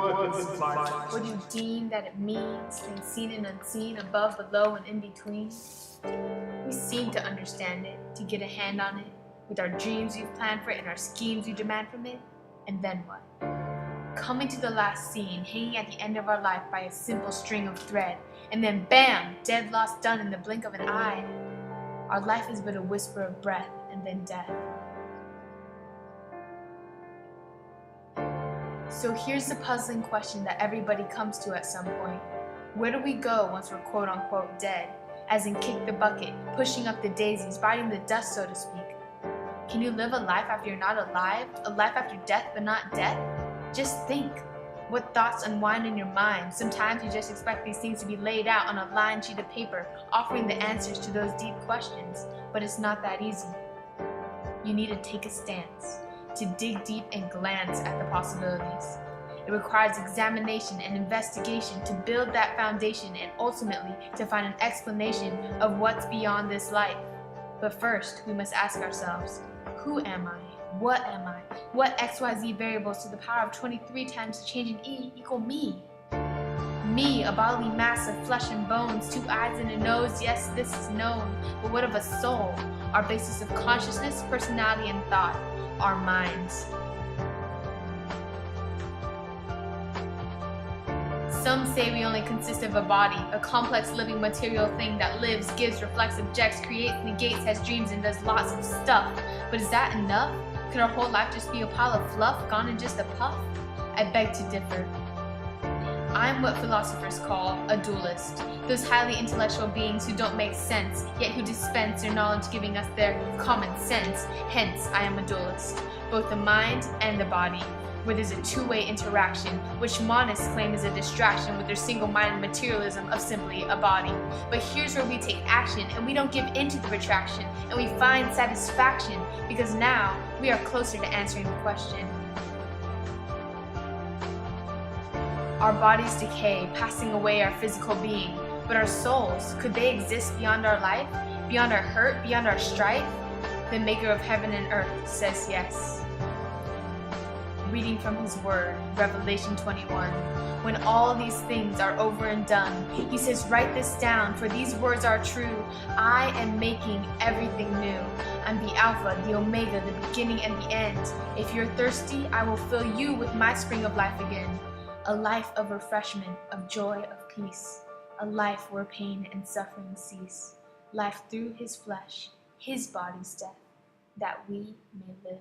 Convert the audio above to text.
what is life? What do you deem that it means? Things seen and unseen, above, below, and in between. We seem to understand it, to get a hand on it, with our dreams we've planned for it and our schemes we demand from it. And then what? Coming to the last scene, hanging at the end of our life by a simple string of thread, and then bam, dead loss done in the blink of an eye. Our life is but a whisper of breath, and then death. So here's the puzzling question that everybody comes to at some point. Where do we go once we're quote unquote dead? As in kick the bucket, pushing up the daisies, biting the dust so to speak. Can you live a life after you're not alive? A life after death but not death? Just think. What thoughts unwind in your mind? Sometimes you just expect these things to be laid out on a lined sheet of paper, offering the answers to those deep questions. But it's not that easy. You need to take a stance, to dig deep and glance at the possibilities. It requires examination and investigation to build that foundation and ultimately to find an explanation of what's beyond this life. But first, we must ask ourselves, who am I? What am I? What XYZ variables to the power of 23 times the change in E equal me? Me, a bodily mass of flesh and bones, 2 eyes and a nose, yes, this is known. But what of a soul? Our basis of consciousness, personality, and thought, our minds. Some say we only consist of a body, a complex living material thing that lives, gives, reflects, objects, creates, negates, has dreams, and does lots of stuff. But is that enough? Could our whole life just be a pile of fluff, gone in just a puff? I beg to differ. I'm what philosophers call a dualist, those highly intellectual beings who don't make sense, yet who dispense their knowledge giving us their common sense. Hence, I am a dualist, both the mind and the body, where there's a two-way interaction, which monists claim is a distraction with their single-minded materialism of simply a body. But here's where we take action, and we don't give in to the retraction, and we find satisfaction, because now we are closer to answering the question. Our bodies decay, passing away our physical being, but our souls, could they exist beyond our life, beyond our hurt, beyond our strife? The maker of heaven and earth says yes. Reading from his word, Revelation 21. When all these things are over and done, he says, write this down, for these words are true. I am making everything new. I'm the Alpha, the Omega, the beginning and the end. If you're thirsty, I will fill you with my spring of life again. A life of refreshment, of joy, of peace. A life where pain and suffering cease. Life through his flesh, his body's death, that we may live.